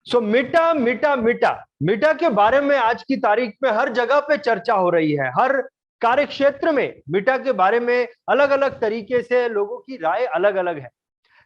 मिटा मिटा मिटा मिटा के बारे में आज की तारीख में हर जगह पे चर्चा हो रही है। हर कार्य क्षेत्र में मिटा के बारे में अलग अलग तरीके से लोगों की राय अलग अलग है।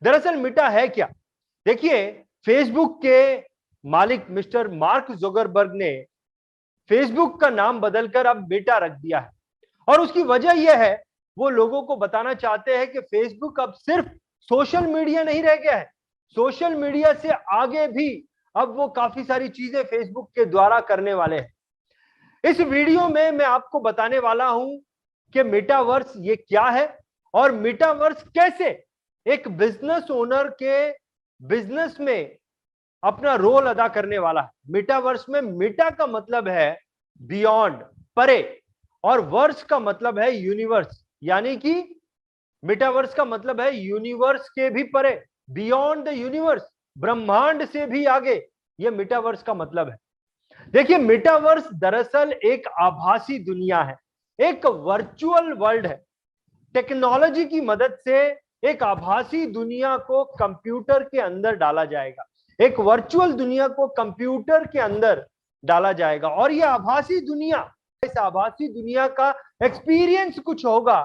दरअसल मिटा है क्या? देखिए, फेसबुक के मालिक मिस्टर मार्क जुकरबर्ग ने फेसबुक का नाम बदलकर अब मेटा रख दिया है। और उसकी वजह यह है, वो लोगों को बताना चाहते हैं कि फेसबुक अब सिर्फ सोशल मीडिया नहीं रह गया है। सोशल मीडिया से आगे भी अब वो काफी सारी चीजें फेसबुक के द्वारा करने वाले हैं। इस वीडियो में मैं आपको बताने वाला हूं कि मेटावर्स ये क्या है और मेटावर्स कैसे एक बिजनेस ओनर के बिजनेस में अपना रोल अदा करने वाला है। मेटावर्स में मेटा का मतलब है बियॉन्ड, परे, और वर्स का मतलब है यूनिवर्स, यानी कि मेटावर्स का मतलब है यूनिवर्स के भी परे, बियॉन्ड द यूनिवर्स, ब्रह्मांड से भी आगे। यह मेटावर्स का मतलब है। देखिए, मेटावर्स दरअसल एक आभासी दुनिया है, एक वर्चुअल वर्ल्ड है। टेक्नोलॉजी की मदद से एक आभासी दुनिया को कंप्यूटर के अंदर डाला जाएगा, एक वर्चुअल दुनिया को कंप्यूटर के अंदर डाला जाएगा। और यह आभासी दुनिया, इस आभासी दुनिया का एक्सपीरियंस कुछ होगा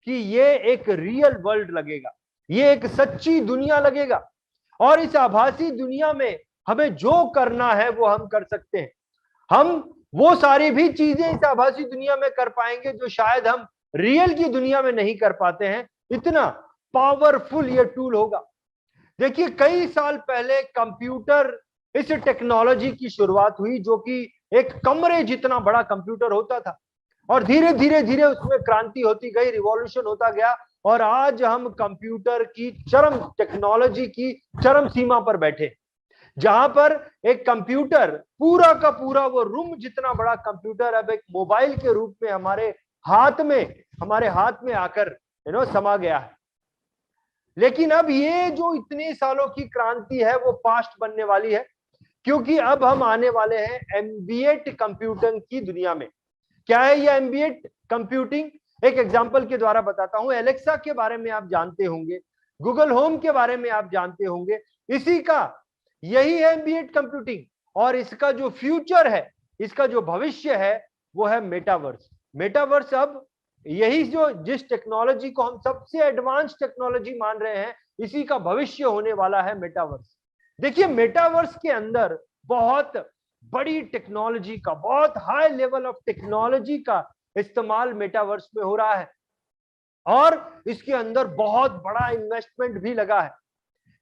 कि ये एक रियल वर्ल्ड लगेगा, ये एक सच्ची दुनिया लगेगा। और इस आभासी दुनिया में हमें जो करना है वो हम कर सकते हैं। हम वो सारी भी चीजें इस आभासी दुनिया में कर पाएंगे जो शायद हम रियल की दुनिया में नहीं कर पाते हैं। इतना पावरफुल ये टूल होगा। देखिए, कई साल पहले कंप्यूटर, इस टेक्नोलॉजी की शुरुआत हुई जो कि एक कमरे जितना बड़ा कंप्यूटर होता था, और धीरे धीरे धीरे उसमें क्रांति होती गई, रिवॉल्यूशन होता गया, और आज हम कंप्यूटर की चरम, टेक्नोलॉजी की चरम सीमा पर बैठे, जहां पर एक कंप्यूटर पूरा का पूरा, वो रूम जितना बड़ा कंप्यूटर अब एक मोबाइल के रूप में हमारे हाथ में आकर समा गया है। लेकिन अब ये जो इतने सालों की क्रांति है वो पास्ट बनने वाली है, क्योंकि अब हम आने वाले हैं एम्बिएंट कंप्यूटिंग की दुनिया में। क्या है ये एम्बिएंट कंप्यूटिंग? एक एग्जांपल के द्वारा बताता हूं। एलेक्सा के बारे में आप जानते होंगे, गूगल होम के बारे में आप जानते होंगे। इसी का यही है एम्बिएंट कंप्यूटिंग। और इसका जो फ्यूचर है, इसका जो भविष्य है, वो है मेटावर्स। मेटावर्स अब यही जो जिस टेक्नोलॉजी को हम सबसे एडवांस टेक्नोलॉजी मान रहे हैं, इसी का भविष्य होने वाला है मेटावर्स। देखिए, मेटावर्स के अंदर बहुत बड़ी टेक्नोलॉजी का, बहुत हाई लेवल ऑफ टेक्नोलॉजी का इस्तेमाल मेटावर्स में हो रहा है, और इसके अंदर बहुत बड़ा इन्वेस्टमेंट भी लगा है।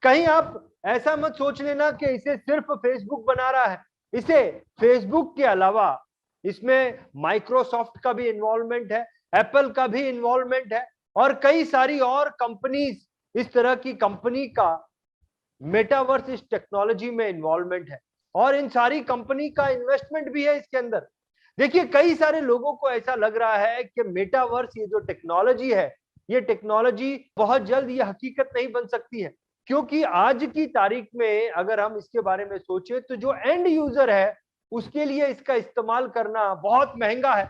कहीं आप ऐसा मत सोच लेना कि इसे सिर्फ फेसबुक बना रहा है। इसे फेसबुक के अलावा इसमें माइक्रोसॉफ्ट का भी इन्वॉल्वमेंट है, एप्पल का भी इन्वॉल्वमेंट है, और कई सारी और कंपनीज, इस तरह की कंपनी का मेटावर्स इस टेक्नोलॉजी में इन्वॉल्वमेंट है, और इन सारी कंपनी का इन्वेस्टमेंट भी है इसके अंदर। देखिए, कई सारे लोगों को ऐसा लग रहा है कि मेटावर्स, ये जो टेक्नोलॉजी है, ये टेक्नोलॉजी बहुत जल्द ये हकीकत नहीं बन सकती है, क्योंकि आज की तारीख में अगर हम इसके बारे में सोचें तो जो एंड यूजर है उसके लिए इसका इस्तेमाल करना बहुत महंगा है।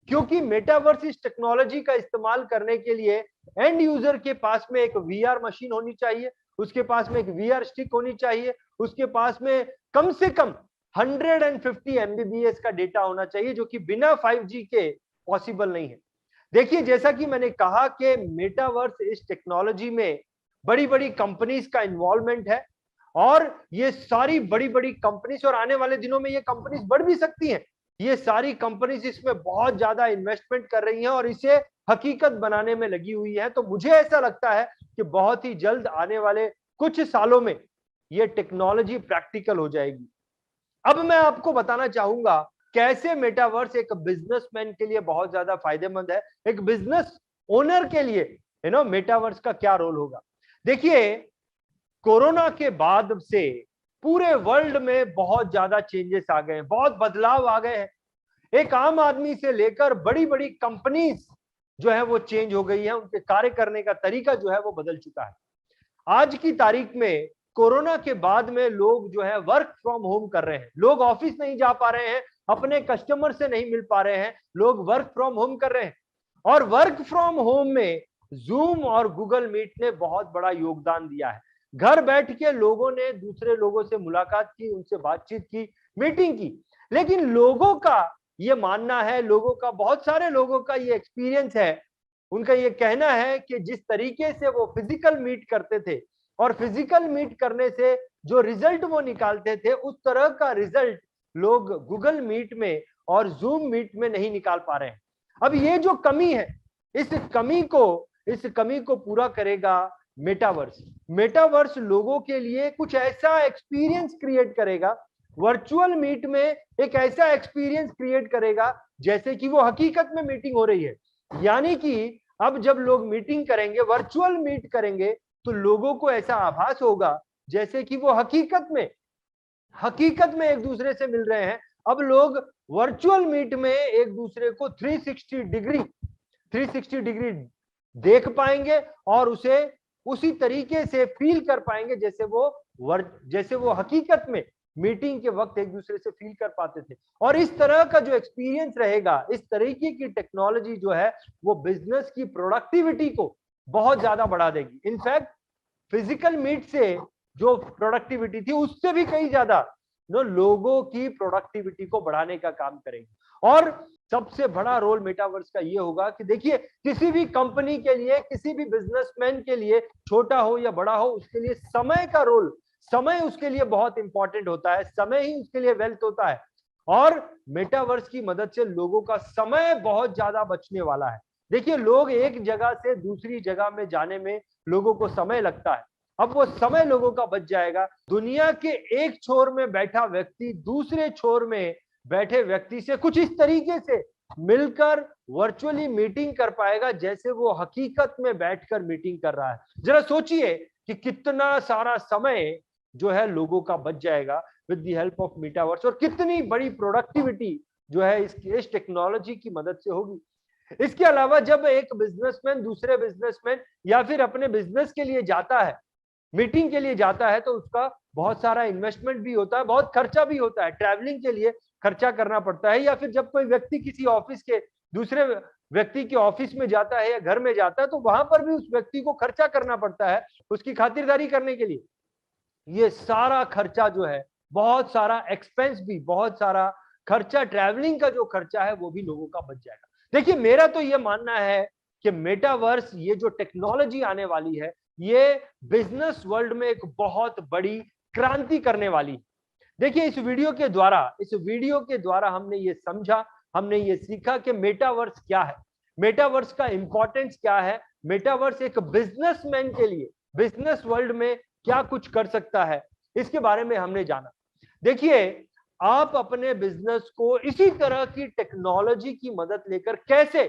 क्योंकि मेटावर्स इस टेक्नोलॉजी का इस्तेमाल करने के लिए एंड यूजर के पास में एक वीआर मशीन होनी चाहिए, उसके पास में एक वीआर स्टिक होनी चाहिए, उसके पास में कम से कम 150 एमबीबीएस का डेटा होना चाहिए, जो कि बिना 5G के पॉसिबल नहीं है। देखिए, जैसा कि मैंने कहा कि मेटावर्स इस टेक्नोलॉजी में बड़ी बड़ी कंपनीज का इन्वॉल्वमेंट है, और ये सारी बड़ी बड़ी कंपनीज, और आने वाले दिनों में ये कंपनीज बढ़ भी सकती हैं, ये सारी कंपनीज इसमें बहुत ज्यादा इन्वेस्टमेंट कर रही हैं और इसे हकीकत बनाने में लगी हुई है। तो मुझे ऐसा लगता है कि बहुत ही जल्द आने वाले कुछ सालों में ये टेक्नोलॉजी प्रैक्टिकल हो जाएगी। अब मैं आपको बताना चाहूंगा कैसे मेटावर्स एक बिजनेसमैन के लिए बहुत ज्यादा फायदेमंद है, एक बिजनेस ओनर के लिए मेटावर्स का क्या रोल होगा। देखिए, कोरोना के बाद से पूरे वर्ल्ड में बहुत ज्यादा चेंजेस आ गए हैं, बहुत बदलाव आ गए हैं। एक आम आदमी से लेकर बड़ी बड़ी कंपनीज जो है वो चेंज हो गई है, उनके कार्य करने का तरीका जो है वो बदल चुका है। आज की तारीख में कोरोना के बाद में लोग जो है वर्क फ्रॉम होम कर रहे हैं, लोग ऑफिस नहीं जा पा रहे हैं, अपने कस्टमर से नहीं मिल पा रहे हैं, लोग वर्क फ्रॉम होम कर रहे हैं। और वर्क फ्रॉम होम में जूम और गूगल मीट ने बहुत बड़ा योगदान दिया है। घर बैठ के लोगों ने दूसरे लोगों से मुलाकात की, उनसे बातचीत की, मीटिंग की। लेकिन लोगों का ये मानना है, लोगों का, बहुत सारे लोगों का ये एक्सपीरियंस है, उनका ये कहना है कि जिस तरीके से वो फिजिकल मीट करते थे और फिजिकल मीट करने से जो रिजल्ट वो निकालते थे, उस तरह का रिजल्ट लोग गूगल मीट में और जूम मीट में नहीं निकाल पा रहे हैं। अब ये जो कमी है, इस कमी को पूरा करेगा मेटावर्स। मेटावर्स लोगों के लिए कुछ ऐसा एक्सपीरियंस क्रिएट करेगा, वर्चुअल मीट में एक ऐसा एक्सपीरियंस क्रिएट करेगा जैसे कि वो हकीकत में मीटिंग हो रही है। यानी कि अब जब लोग मीटिंग करेंगे, वर्चुअल मीट करेंगे, तो लोगों को ऐसा आभास होगा जैसे कि वो हकीकत में एक दूसरे से मिल रहे हैं। अब लोग वर्चुअल मीट में एक दूसरे को 360 डिग्री देख पाएंगे और उसे उसी तरीके से फील कर पाएंगे जैसे वो हकीकत में मीटिंग के वक्त एक दूसरे से फील कर पाते थे। और इस तरह का जो एक्सपीरियंस रहेगा, इस तरीके की टेक्नोलॉजी जो है वो बिजनेस की प्रोडक्टिविटी को बहुत ज्यादा बढ़ा देगी। इनफैक्ट फिजिकल मीट से जो प्रोडक्टिविटी थी उससे भी कहीं ज्यादा लोगों की प्रोडक्टिविटी को बढ़ाने का काम करेंगे। और सबसे बड़ा रोल मेटावर्स का ये होगा कि देखिए, किसी भी कंपनी के लिए, किसी भी बिजनेसमैन के लिए, छोटा हो या बड़ा हो, उसके लिए समय उसके लिए बहुत इंपॉर्टेंट होता है। समय ही उसके लिए वेल्थ होता है। और मेटावर्स की मदद से लोगों का समय बहुत ज्यादा बचने वाला है। देखिए, लोग एक जगह से दूसरी जगह में जाने में लोगों को समय लगता है, अब वो समय लोगों का बच जाएगा। दुनिया के एक छोर में बैठा व्यक्ति दूसरे छोर में बैठे व्यक्ति से कुछ इस तरीके से मिलकर वर्चुअली मीटिंग कर पाएगा जैसे वो हकीकत में बैठकर मीटिंग कर रहा है। जरा सोचिए कि कितना सारा समय जो है लोगों का बच जाएगा with the help of metaverse, और कितनी बड़ी प्रोडक्टिविटी जो है इस टेक्नोलॉजी की मदद से होगी। इसके अलावा जब एक बिजनेसमैन दूसरे बिजनेसमैन या फिर अपने बिजनेस के लिए जाता है, मीटिंग के लिए जाता है, तो उसका बहुत सारा इन्वेस्टमेंट भी होता है, बहुत खर्चा भी होता है, ट्रैवलिंग के लिए खर्चा करना पड़ता है। या फिर जब कोई व्यक्ति किसी ऑफिस के दूसरे व्यक्ति के ऑफिस में जाता है या घर में जाता है, तो वहां पर भी उस व्यक्ति को खर्चा करना पड़ता है उसकी खातिरदारी करने के लिए। ये सारा खर्चा जो है, बहुत सारा एक्सपेंस भी, बहुत सारा खर्चा, ट्रैवलिंग का जो खर्चा है वो भी लोगों का बच जाएगा। देखिए, मेरा तो ये मानना है कि मेटावर्स, ये जो टेक्नोलॉजी आने वाली है, ये बिजनेस वर्ल्ड में एक बहुत बड़ी क्रांति करने वाली। देखिए, इस वीडियो के द्वारा हमने ये समझा, हमने ये सीखा कि मेटावर्स क्या है, मेटावर्स का इंपॉर्टेंस क्या है, मेटावर्स एक बिजनेसमैन के लिए बिजनेस वर्ल्ड में क्या कुछ कर सकता है, इसके बारे में हमने जाना। देखिए, आप अपने बिजनेस को इसी तरह की टेक्नोलॉजी की मदद लेकर कैसे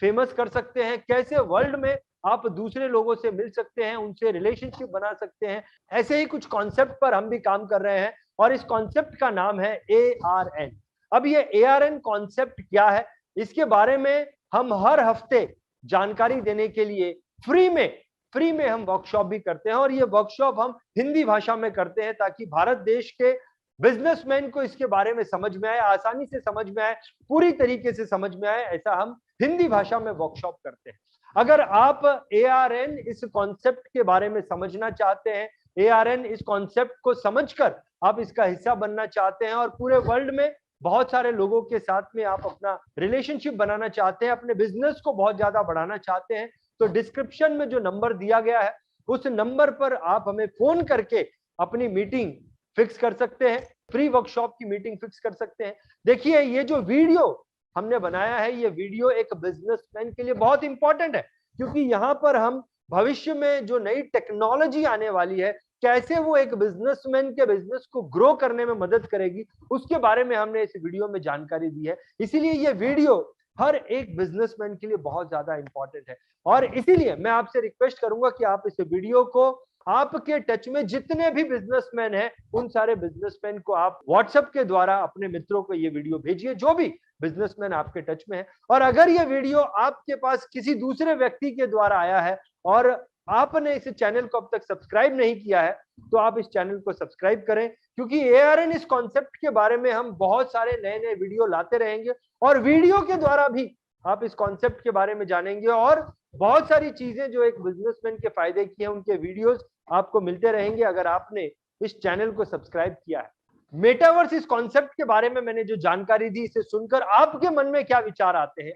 फेमस कर सकते हैं, कैसे वर्ल्ड में आप दूसरे लोगों से मिल सकते हैं, उनसे रिलेशनशिप बना सकते हैं, ऐसे ही कुछ कॉन्सेप्ट पर हम भी काम कर रहे हैं। और इस कॉन्सेप्ट का नाम है ARN। अब ये ARN कॉन्सेप्ट क्या है, इसके बारे में हम हर हफ्ते जानकारी देने के लिए फ्री में हम वर्कशॉप भी करते हैं। और ये वर्कशॉप हम हिंदी भाषा में करते हैं ताकि भारत देश के बिजनेसमैन को इसके बारे में समझ में आए, आसानी से समझ में आए, पूरी तरीके से समझ में आए, ऐसा हम हिंदी भाषा में वर्कशॉप करते हैं। अगर आप ARN इस कॉन्सेप्ट के बारे में समझना चाहते हैं, ARN इस कॉन्सेप्ट को समझकर आप इसका हिस्सा बनना चाहते हैं और पूरे वर्ल्ड में बहुत सारे लोगों के साथ में आप अपना रिलेशनशिप बनाना चाहते हैं, अपने बिजनेस को बहुत ज्यादा बढ़ाना चाहते हैं, तो डिस्क्रिप्शन में जो नंबर दिया गया है उस नंबर पर आप हमें फोन करके अपनी मीटिंग फिक्स कर सकते हैं, फ्री वर्कशॉप की मीटिंग फिक्स कर सकते हैं। देखिए, ये जो वीडियो हमने बनाया है, ये वीडियो एक बिजनेसमैन के लिए बहुत इंपॉर्टेंट है, क्योंकि यहाँ पर हम भविष्य में जो नई टेक्नोलॉजी आने वाली है, कैसे वो एक बिजनेसमैन के बिजनेस को ग्रो करने में मदद करेगी, उसके बारे में हमने इस वीडियो में जानकारी दी है। इसीलिए ये वीडियो हर एक बिजनेसमैन के लिए बहुत ज्यादा इंपॉर्टेंट है। और इसीलिए मैं आपसे रिक्वेस्ट करूंगा कि आप इस वीडियो को, आपके टच में जितने भी बिजनेसमैन हैं, उन सारे बिजनेसमैन को आप व्हाट्सएप के द्वारा अपने मित्रों को ये वीडियो भेजिए, जो भी बिजनेसमैन आपके टच में है। और अगर ये वीडियो आपके पास किसी दूसरे व्यक्ति के द्वारा आया है और आपने इस चैनल को अब तक सब्सक्राइब नहीं किया है, तो आप इस चैनल को सब्सक्राइब करें, क्योंकि ARN इस कॉन्सेप्ट के बारे में हम बहुत सारे नए नए वीडियो लाते रहेंगे और वीडियो के द्वारा भी आप इस कॉन्सेप्ट के बारे में जानेंगे। और बहुत सारी चीजें जो एक बिजनेसमैन के फायदे की है, उनके वीडियोस आपको मिलते रहेंगे अगर आपने इस चैनल को सब्सक्राइब किया है। मेटावर्स इस कॉन्सेप्ट के बारे में मैंने जो जानकारी दी, इसे सुनकर आपके मन में क्या विचार आते हैं?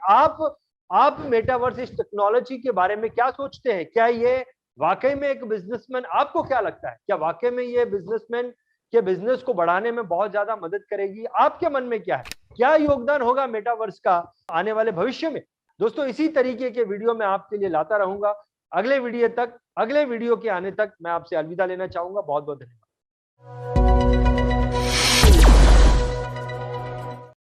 आप मेटावर्स इस टेक्नोलॉजी के बारे में क्या सोचते हैं? क्या ये वाकई में एक बिजनेसमैन, आपको क्या लगता है? क्या वाकई में ये बिजनेसमैन के बिजनेस को बढ़ाने में बहुत ज्यादा मदद करेगी? आपके मन में क्या है? क्या योगदान होगा मेटावर्स का आने वाले भविष्य में? दोस्तों, इसी तरीके के वीडियो मैं आपके लिए लाता रहूंगा। अगले वीडियो के आने तक मैं आपसे अलविदा लेना चाहूंगा। बहुत बहुत धन्यवाद।